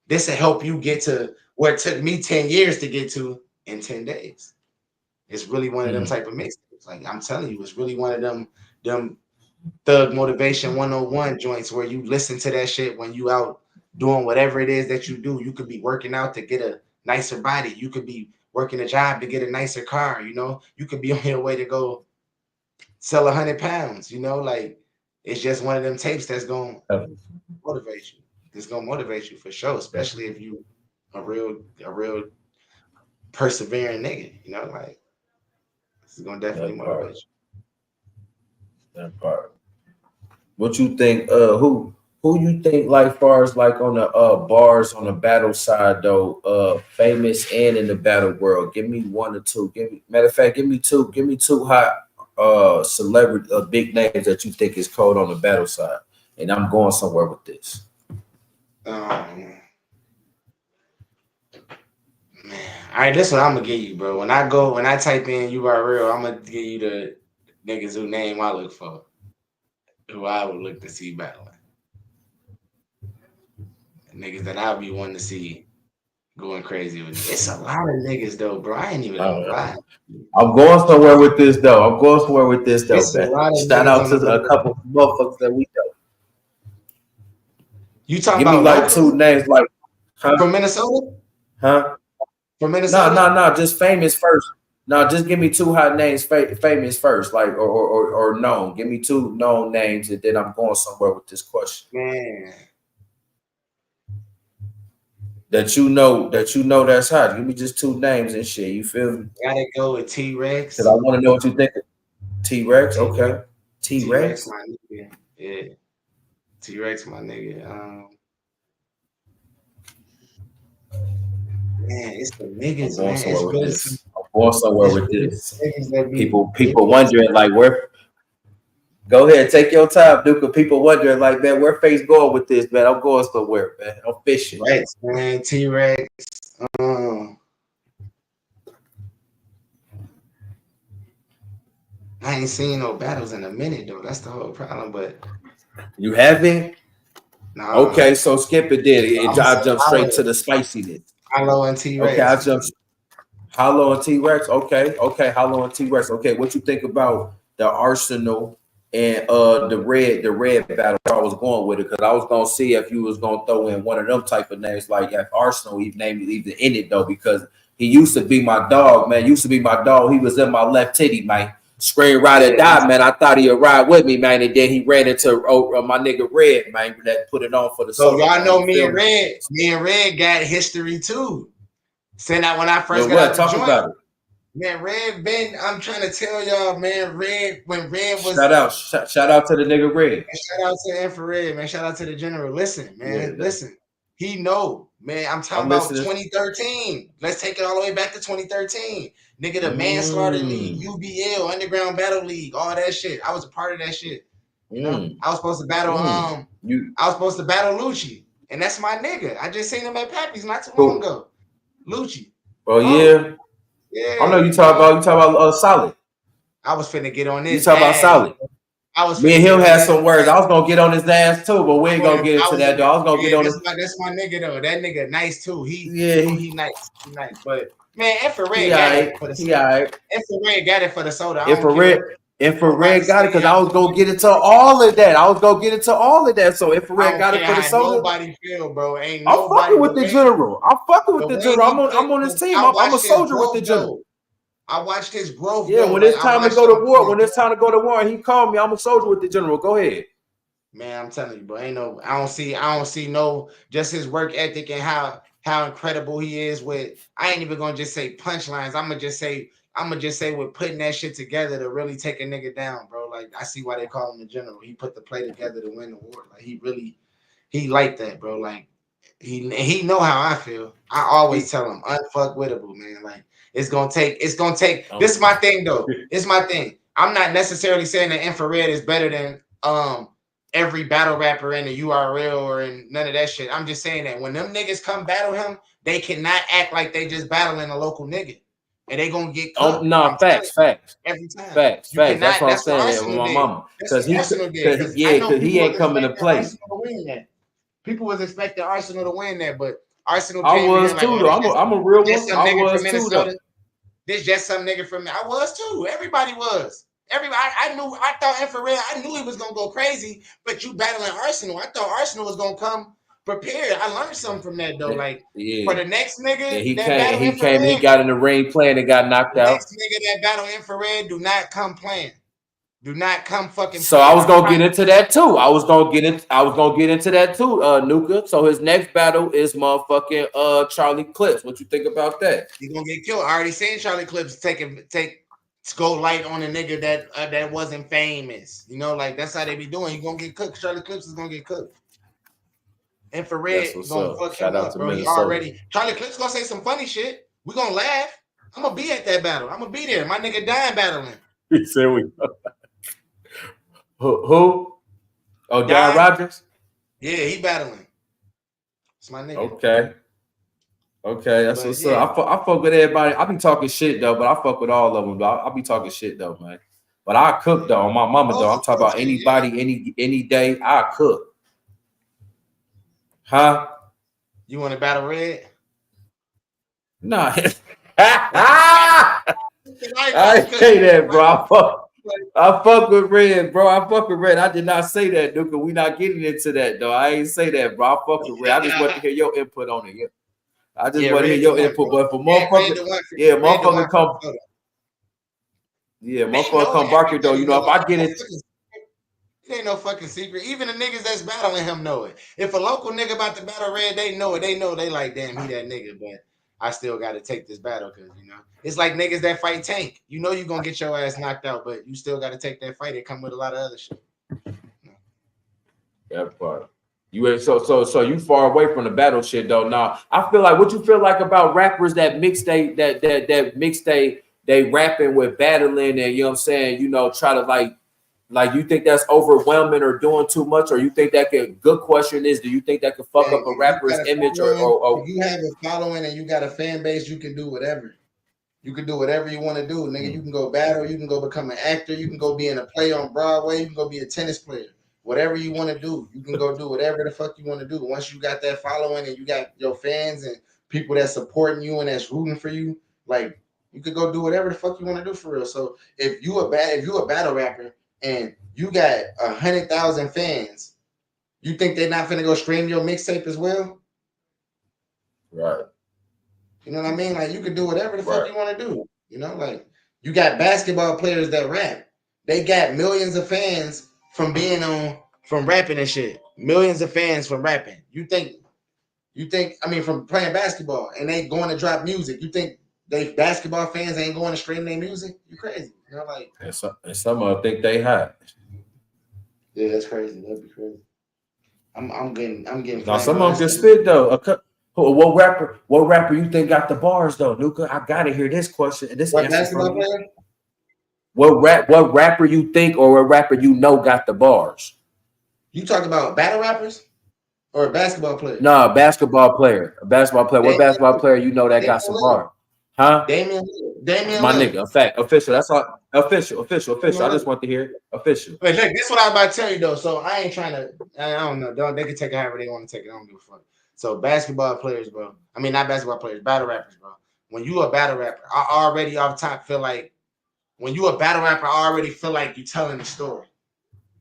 this will help you get to what it took me 10 years to get to in 10 days. It's really one of them type of mixtapes. Like I'm telling you, it's really one of them thug motivation 101 joints where you listen to that shit when you out doing whatever it is that you do. You could be working out to get a nicer body. You could be working a job to get a nicer car. You know, you could be on your way to go sell 100 pounds. You know, like it's just one of them tapes that's going to motivate you. It's going to motivate you for sure, especially if you a real persevering nigga. You know, like it's going to definitely motivate you. That part. What you think? Who you think like far as like on the bars on the battle side though? Famous and in the battle world. Give me one or two. Matter of fact, give me two. Give me two hot celebrity big names that you think is cold on the battle side. And I'm going somewhere with this. Man, all right, this one I'm gonna give you, bro. When I type in "you are real," I'm gonna give you the niggas who name I look for, who I would look to see battling. Niggas that I'll be wanting to see going crazy with me. It's a lot of niggas though, bro. I ain't even gonna lie. I'm going somewhere with this though. It's a Man. lot of Shout niggas out to a couple of motherfuckers that we know. You talking Give me about like two names, like from Minnesota? Huh? From Minnesota? No. Just famous first. No, just give me two hot names, famous first, like or known. Give me two known names, and then I'm going somewhere with this question. Man. That you know that's hot. Give me just two names and shit. You feel me? Gotta go with T-Rex. Because I want to know what you think. T-Rex, okay. T-Rex, my nigga. Yeah. T-Rex, my nigga. Man, it's the niggas, man. It's really I'm going somewhere with this. People wondering like where. Go ahead, take your time, Nuka. People wondering like, man, where Face going with this, man? I'm going somewhere, man. I'm fishing. Right, man. T-Rex. I ain't seen no battles in a minute though. That's the whole problem. But you haven't? Nah. Okay, so skip it. Then I jump straight to the spiciness. Hollow and T-Rex. Okay, I jump. Hollow and T-Rex. Okay. Hollow and T-Rex. Okay, what you think about the Arsenal and the red battle? I was going with it because I was gonna see if you was gonna throw in one of them type of names like if Arsenal even named even in it though because he used to be my dog, man. He was in my left titty, man. Screen ride or die, man. I thought he'd ride with me, man, and then he ran into my nigga Red, man, that put it on for the. So y'all know me and Red got history too. Saying that when I first got out the joint, about it. Man, Red I'm trying to tell y'all, man, when Red was shout out to the nigga Red. Shout out to Infrared, man. Shout out to the general. Listen, man, listen. He know, man. I'm talking about 2013. Let's take it all the way back to 2013. Nigga, the Manslaughter League, UBL, Underground Battle League, all that shit. I was a part of that shit. You know, I was supposed to battle I was supposed to battle Lucci, and that's my nigga. I just seen him at Pappy's not too long ago. Lucci. Oh yeah. I know you talk about Solid. I was finna get on this. You talk about Solid. Me and him had some words. I was gonna get on his ass too, but we ain't gonna get into that though. I was gonna get on his. That's my nigga though. That nigga nice too. He nice. He nice. But man, Infrared got it for the soda. Infrared got it for the soda. Infrared got it because I was gonna get into all of that. So Infrared got it for the soda. Nobody feel, bro. Ain't I'm nobody. fucking with the general. I'm on his team. I'm a soldier with the general. I watched his growth. Yeah, when it's time to go to war, he called me. I'm a soldier with the general. Go ahead. Man, I'm telling you, bro. I don't see no just his work ethic and how incredible he is with. I ain't even gonna just say punchlines. I'm gonna just say with putting that shit together to really take a nigga down, bro. Like I see why they call him the general. He put the play together to win the war. Like he like that, bro. Like he know how I feel. I always tell him unfuckwittable, man. Like it's gonna take. This is my thing though. It's my thing. I'm not necessarily saying that Infrared is better than every battle rapper in the URL or in none of that shit. I'm just saying that when them niggas come battle him, they cannot act like they just battling a local nigga. And they gonna get Oh cooked. no, I'm telling facts, you, facts, every time. facts, You facts. That's cannot, what I'm that's what saying. Yeah, with Arsenal my did. mama, That's what Arsenal did. Because I know cause he people was ain't coming to expecting play. Arsenal to win that. People was expecting Arsenal to win that, but Arsenal I came in here was like, too oh, though. I'm a real this one. some I nigga from was too though. Minnesota. This just some nigga from I was too. Everybody was. Everybody, I thought Infrared, I knew he was gonna go crazy, but you battling Arsenal. I thought Arsenal was gonna come prepared. I learned something from that though. Like for Yeah, the next yeah. nigga He that came. battle He came. He Infrared, got in the ring playing and got knocked the out. next nigga that battle Infrared, do not come playing. Do not come fucking So I playing. was gonna get into that too. I was gonna get into that too, Nuka. So his next battle is motherfucking Charlie Clips. What you think about that? You're gonna get killed. I already seen Charlie Clips go light on a nigga that wasn't famous. You know, like that's how they be doing. You gonna get cooked. Charlie Clips is gonna get cooked. That's Infrared what's gonna up. fuck Shout him out up, to bro. He Minnesota. already Charlie Clips gonna say some funny shit. We gonna laugh. I'm gonna be at that battle. I'm gonna be there. My nigga dying battling. He said we. Who? Oh, Darren Dying? Rogers. Yeah, he battling. It's my nigga. Okay. Okay, that's But what's yeah, up. I fuck with everybody. I be talking shit though, but I fuck with all of them. But I be talking shit though, man. But I cook though on my mama though. I'm talking about yeah. anybody, any day. I cook, huh? You want to battle Red? Nah, I I ain't say that, bro. I fuck with Red, bro. I fuck with Red. I did not say that, Nuka. We not getting into that though. I ain't say that, bro. I fuck with Red. I just want to hear your input on it. Yeah. I just Yeah, want to hear Red the your one, input, bro. but for Red motherfucker, the one. yeah, Red the one motherfucker from come, Minnesota. yeah, They motherfucker know come barking though. everybody You know, know if it. I get it, It ain't no fucking secret. Even the niggas that's battling him know it. If a local nigga about to battle Red, they know it. They know they like, damn, he that nigga. But I still got to take this battle because it's like niggas that fight Tank. You know you gonna get your ass knocked out, but you still got to take that fight. It come with a lot of other shit. that part. You ain't so you far away from the battle shit though. Now I feel like what you feel like about rappers that mix they rapping with battling and you know what I'm saying, try to like you think that's overwhelming or doing too much, or you think that could good question is do you think that could fuck up a rapper's image or If you have a following and you got a fan base, you can do whatever. You can do whatever you want to do, nigga. You can go battle, you can go become an actor, you can go be in a play on Broadway, you can go be a tennis player. Whatever you want to do, you can go do whatever the fuck you want to do. Once you got that following and you got your fans and people that's supporting you and that's rooting for you, like you could go do whatever the fuck you want to do for real. So if you a battle rapper and you got 100,000 fans, you think they're not finna go stream your mixtape as well? right. You know what I mean? Like you can do whatever the fuck Right. you want to do. Like you got basketball players that rap. They got millions of fans from from rapping and shit. Millions of fans from rapping. You think I mean from playing basketball and they going to drop music. You think they basketball fans ain't going to stream their music? You crazy. Like And some of them think they hot. yeah, that's crazy. That'd be crazy. I'm getting Now some of them can spit though. What rapper you think got the bars though, Nuka? I gotta hear this question and this What answer basketball from you. player? What rapper you think or what rapper you know got the bars? You talk about battle rappers or a basketball player? No, a basketball player. A basketball player. What basketball player you know that got some bars? Huh? Damian My Lillard. nigga, fact, official. That's all. Official. I just want to hear it. Official. But look, this is what I was about to tell you though. So I ain't trying to. I don't know. They can take it however they want to take it. I don't give a fuck. So basketball players, bro. I mean, not basketball players, battle rappers, bro. When you a battle rapper, I already off top feel like when you a battle rapper, I already feel like you telling the story.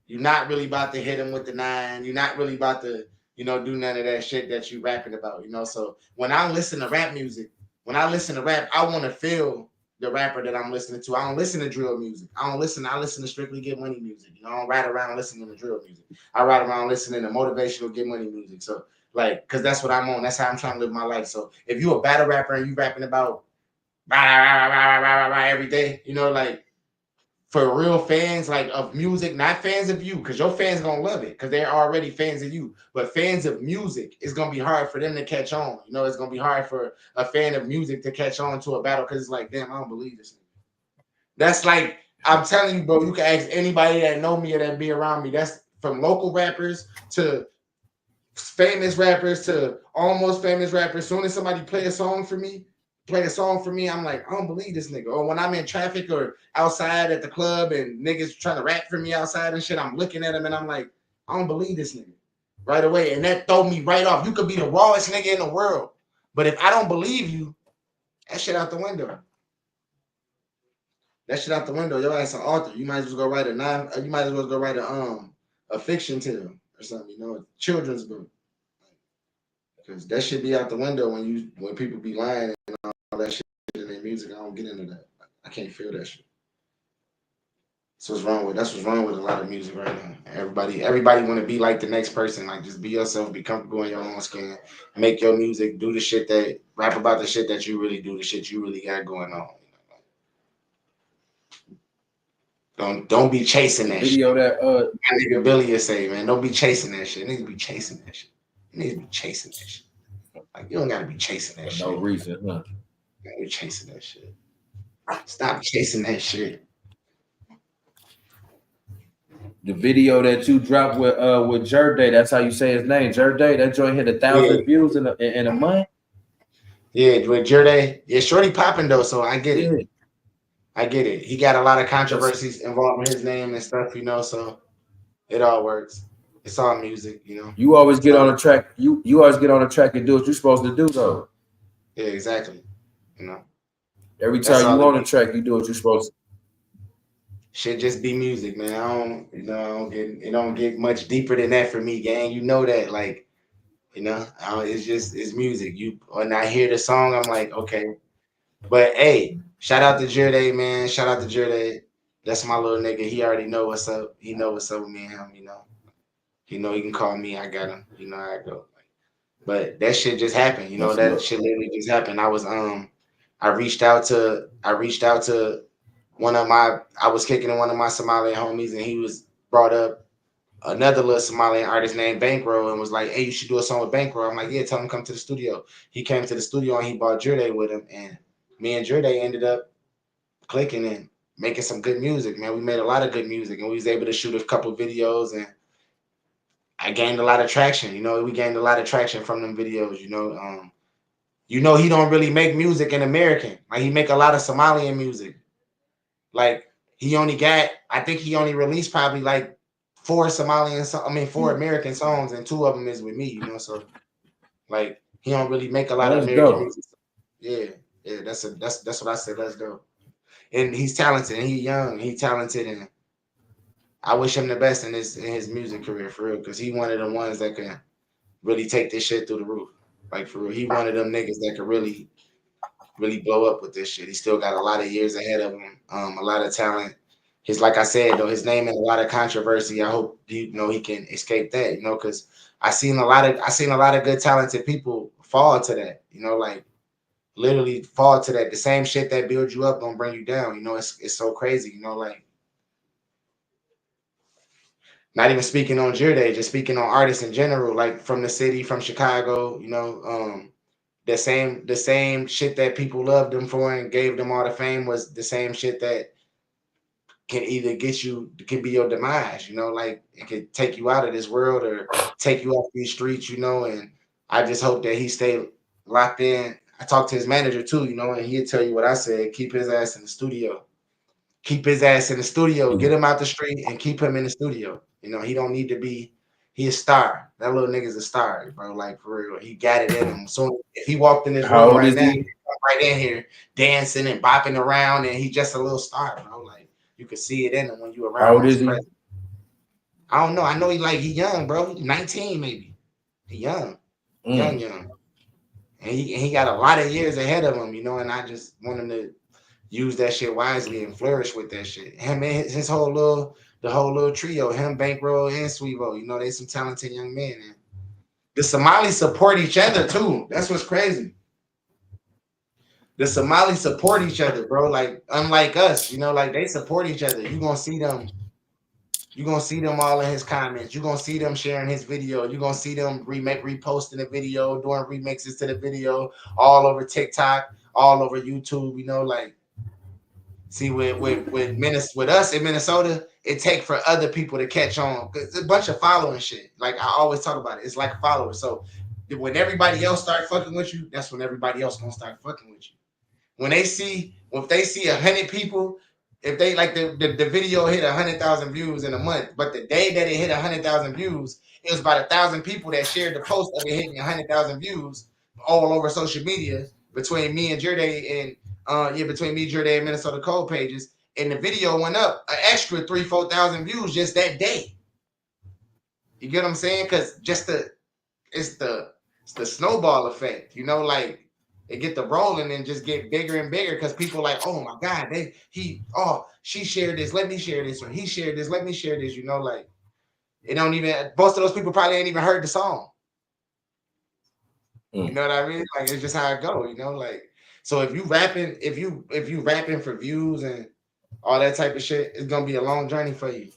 You're not really about to hit him with the 9. You're not really about to, do none of that shit that you rapping about, So when I listen to rap music, I want to feel the rapper that I'm listening to. I don't listen to drill music. I listen to strictly Get Money music. I don't ride around listening to drill music. I ride around listening to motivational Get Money music. So because that's what I'm on. That's how I'm trying to live my life. So if you a battle rapper and you rapping about rah, rah, rah, rah, rah, rah, rah, every day, for real fans of music, not fans of you, because your fans gonna love it because they're already fans of you. But fans of music, it's gonna be hard for them to catch on. It's gonna be hard for a fan of music to catch on to a battle because it's like, damn, I don't believe this. That's like I'm telling you, bro. You can ask anybody that know me or that be around me. That's from local rappers to famous rappers to almost famous rappers. As soon as somebody play a song for me, I'm like, I don't believe this nigga. Or when I'm in traffic or outside at the club and niggas trying to rap for me outside and shit, I'm looking at them and I'm like, I don't believe this nigga right away. And that throw me right off. You could be the rawest nigga in the world, but if I don't believe you, that shit out the window. That shit out the window. Your ass an author. You might as well go write you might as well go write a fiction tale or something, you know, a children's book. Because that should be out the window when people be lying and all that shit in their music. I don't get into that. I can't feel that shit. That's what's wrong with a lot of music right now. Everybody want to be like the next person. Like, just be yourself, be comfortable in your own skin, make your music, do the shit that rap about the shit that you really do, the shit you really got going on. Don't be chasing that Video shit. that My nigga Billy will say, man, don't be chasing that shit. Niggas be chasing that shit. You need to be chasing that shit. Like, you don't gotta be chasing that for shit. no reason, huh? You're chasing that shit. Stop chasing that shit. The video that you dropped with Jerde, that's how you say his name, Jerde. That joint hit 1,000 views in a month. Yeah, with Jerde. Yeah, Shorty popping though, so I get it. Yeah. I get it. He got a lot of controversies involved in his name and stuff, you know, so it all works. It's all music, you know. You always get on the track. You always get on the track and do what you're supposed to do, though. Yeah, exactly. You know. Every time you on the track, you do what you're supposed to. Should just be music, man. It don't get much deeper than that for me, gang. You know that, like, you know, it's music. When I hear the song, I'm like, okay. But hey, shout out to Jerde, man. Shout out to Jerde. That's my little nigga. He already know what's up. He know what's up with me and him, you know. He know he can call me. I got him. You know how I go. But that shit just happened. You know, that shit literally just happened. I reached out to I was kicking in one of my Somalian homies, and he was brought up another little Somalian artist named Bankroll and was like, hey, you should do a song with Bankroll. I'm like, yeah, tell him to come to the studio. He came to the studio and he brought Jerde with him, and me and Jerde ended up clicking and making some good music, man. We made a lot of good music, and we was able to shoot a couple videos, and I gained a lot of traction. You know, we gained a lot of traction from them videos, you know. He don't really make music in American. Like, he make a lot of Somalian music. Like, I think he only released probably like 4 American songs, and 2 of them is with me, you know. So, like, he don't really make a lot of American music. Yeah, that's what I said. Let's go. And he's talented, and he's young, he's talented, and I wish him the best in his music career, for real, because he one of the ones that can really take this shit through the roof. Like, for real, he one of them niggas that could really blow up with this shit. He still got a lot of years ahead of him, a lot of talent. Like I said, though, his name in a lot of controversy. I hope he can escape that, you know, because I seen a lot of good talented people fall to that, you know, like literally fall to that. The same shit that builds you up don't bring you down, you know. It's so crazy, you know, like, not even speaking on Jerde, just speaking on artists in general, like from the city, from Chicago, you know, the same shit that people loved them for and gave them all the fame was the same shit that can either can be your demise, you know, like it could take you out of this world or take you off these streets, you know. And I just hope that he stayed locked in. I talked to his manager too, you know, and he'd tell you what I said: keep his ass in the studio. Keep his ass in the studio, get him out the street and keep him in the studio. You know, he don't need to be, he a star. That little nigga's a star, bro. Like, for real. He got it in him. So if he walked in this room right now, right in here dancing and bopping around, and he just a little star, bro. Like, you could see it in him when you around. How old is he? I don't know. I know he young, bro. 19 maybe. He young. Young. And he got a lot of years ahead of him, you know, and I just want him to use that shit wisely and flourish with that shit. Him and the whole little trio, him, Bankroll, and Sweevo, you know, they some talented young men. And the Somalis support each other too. That's what's crazy. The Somalis support each other, bro. Like, unlike us, you know, like, they support each other. You're gonna see them all in his comments. You're gonna see them sharing his video. You're gonna see them reposting the video, doing remixes to the video all over TikTok, all over YouTube, you know, like, See, with us in Minnesota, it take for other people to catch on. It's a bunch of following shit. Like I always talk about it. It's like a follower. So when everybody else start fucking with you, that's when everybody else gonna start fucking with you. If they see 100 people, if they like the video hit 100,000 views in a month, but the day that it hit 100,000 views, it was about 1,000 people that shared the post of it hitting 100,000 views all over social media between me and Jerde and between me, Jerde and Minnesota Cold pages, and the video went up an extra 3,000-4,000 views just that day. You get what I'm saying? Because it's the snowball effect, you know, like it get the rolling and just get bigger and bigger because people like, oh my God, she shared this, let me share this, or he shared this, let me share this, you know, like it don't even most of those people probably ain't even heard the song. You know what I mean? Like it's just how it go, you know, like so if you rapping for views and all that type of shit, it's gonna be a long journey for you.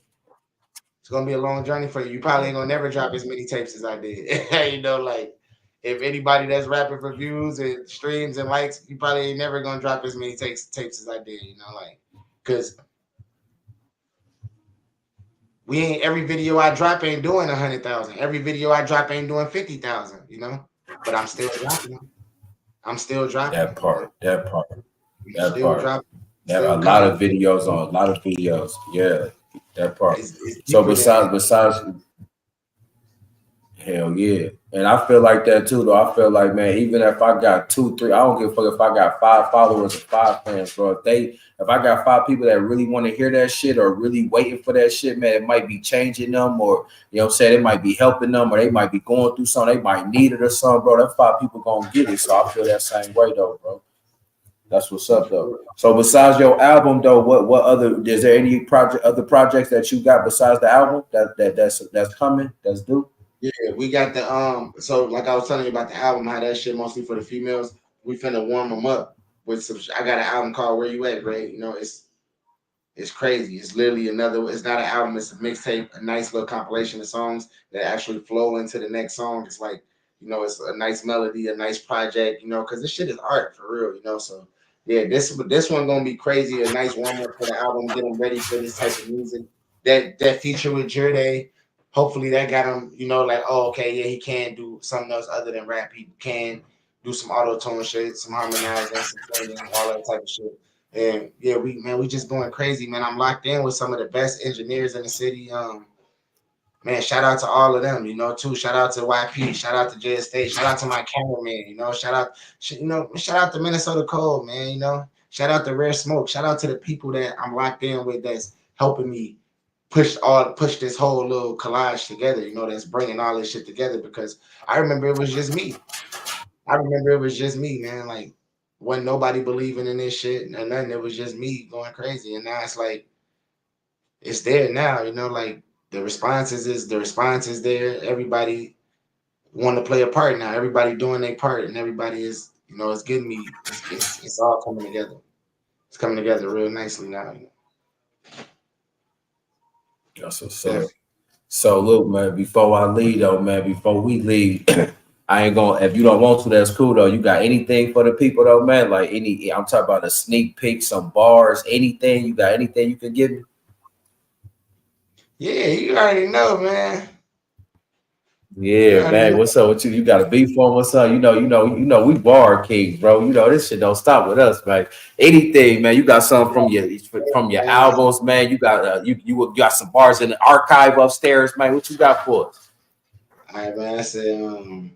It's gonna be a long journey for you. You probably ain't gonna never drop as many tapes as I did. You know, like if anybody that's rapping for views and streams and likes, you probably ain't never gonna drop as many tapes as I did. You know, like because we ain't every video I drop ain't doing 100,000. Every video I drop ain't doing 50,000. You know, but I'm still dropping them. I'm still dropping that part. still dropping. There Still are a lot of videos. Yeah, that part. It's So deeper than besides, hell yeah. And I feel like that too, though. I feel like, man, even if I got 2, 3, I don't give a fuck if I got 5 followers or 5 fans, bro. If I got 5 people that really want to hear that shit or really waiting for that shit, man, it might be changing them or, you know what I'm saying, it might be helping them or they might be going through something, they might need it or something, bro. That 5 people gonna get it. So I feel that same way, though, bro. That's what's up, though. So besides your album, though, what other is there any other projects that you got besides the album that's coming, that's due? Yeah, we got the so like I was telling you about the album, how that shit mostly for the females. We finna warm them up with some. I got an album called "Where You At," right? You know, it's crazy. It's literally another. It's not an album. It's a mixtape, a nice little compilation of songs that actually flow into the next song. It's like you know, it's a nice melody, a nice project. You know, because this shit is art for real. You know, so yeah, this one gonna be crazy. A nice warm up for the album. Get them ready for this type of music. That feature with Jerde. Hopefully that got him, you know, like, oh, okay, yeah, he can do something else other than rap. He can do some auto tone shit, some harmonizing, some singing, all that type of shit. And yeah, we just going crazy, man. I'm locked in with some of the best engineers in the city. Man, shout out to all of them, you know, too. Shout out to YP, shout out to J State, shout out to my cameraman, you know, shout out to Minnesota Cold, man, you know, shout out to Rare Smoke, shout out to the people that I'm locked in with that's helping me push this whole little collage together, you know, that's bringing all this shit together because I remember it was just me. Man. Like, wasn't nobody believing in this shit and nothing. It was just me going crazy. And now it's like, it's there now, you know, like the response is there. Everybody want to play a part now. Everybody doing their part and everybody is, you know, it's getting me, it's all coming together. It's coming together real nicely now. You know? That's what's up. So look, man, before we leave, I ain't gonna, if you don't want to, that's cool though. You got anything for the people though, man? Like I'm talking about a sneak peek, some bars, anything. You got anything you can give me? Yeah, you already know, man. Yeah, man. What's up with you? You got a beef on what's up? You know, we bar kings, bro. You know, this shit don't stop with us, man. Anything, man. You got something from your albums, man. You got you got some bars in the archive upstairs, man. What you got for us? All right, man. I said,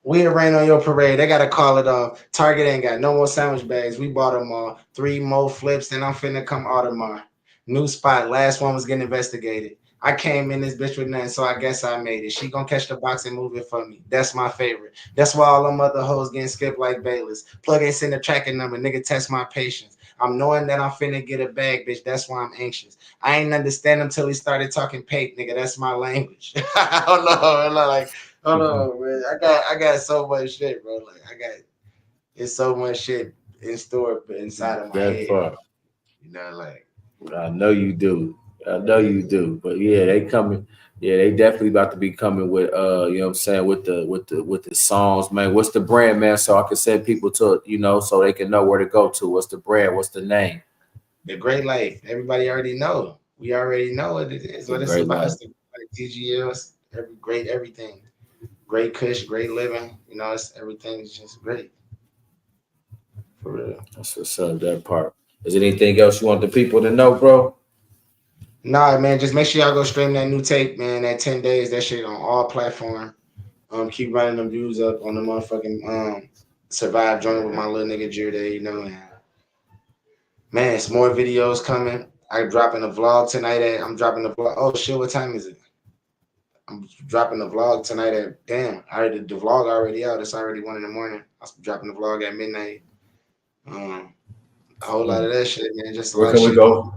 we rain on your parade. They gotta call it off. Target ain't got no more sandwich bags. We bought them all. 3 more flips, and I'm finna come Audemars. New spot. Last one was getting investigated. I came in this bitch with nothing, so I guess I made it. She gonna catch the box and move it for me. That's my favorite. That's why all them other hoes getting skipped like Bayless. Plug ain't send a tracking number. Nigga, test my patience. I'm knowing that I'm finna get a bag, bitch. That's why I'm anxious. I ain't understand him till he started talking pape, nigga. That's my language. Hold on, man. I got so much shit, bro. Like it's so much shit in store inside of my head. Part. You know, like I know you do. But yeah, they coming. Yeah, they definitely about to be coming with you know what I'm saying, with the songs, man. What's the brand, man? So I can send people to, you know, so they can know where to go to. What's the brand? What's the name? The great life. Everybody already know. We already know what it is. What it's about. It's like TGLs, everything. Great kush, great living. You know, it's everything's just great. For real. That's what's up, that part. Is there anything else you want the people to know, bro? Nah, man, just make sure y'all go stream that new tape, man. That 10 days, that shit on all platform. Keep running them views up on the motherfucking Survive joint with my little nigga Jure, you know. And man, it's more videos coming. I'm dropping a vlog tonight I'm dropping the vlog. Oh shit, what time is it? I'm dropping the vlog tonight at the vlog already out. It's already 1 in the morning. I'm dropping the vlog at midnight. A whole lot of that shit, man. Just a Where lot of can we shit. go?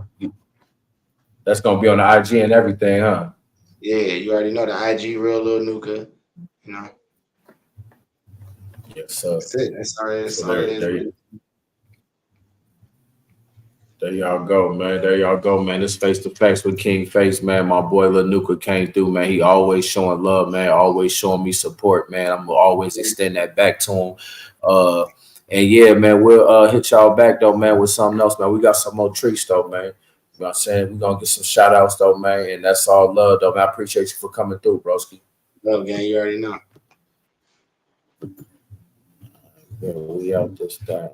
That's gonna be on the IG and everything, huh? Yeah, you already know the IG real LiL Nuka, you know. Yes, sir. That's it. That's all it So is. There y'all go, man. There y'all go, man. This Face to Face with King Face, man. My boy LiL Nuka came through, man. He always showing love, man. Always showing me support, man. I'm gonna always extend that back to him. And yeah, man, we'll hit y'all back though, man, with something else, man. We got some more treats though, man. You know what I'm saying? We're gonna get some shout outs though, man. And that's all love though, man. I appreciate you for coming through, broski. No, gang, you already know. Yeah, we out this time.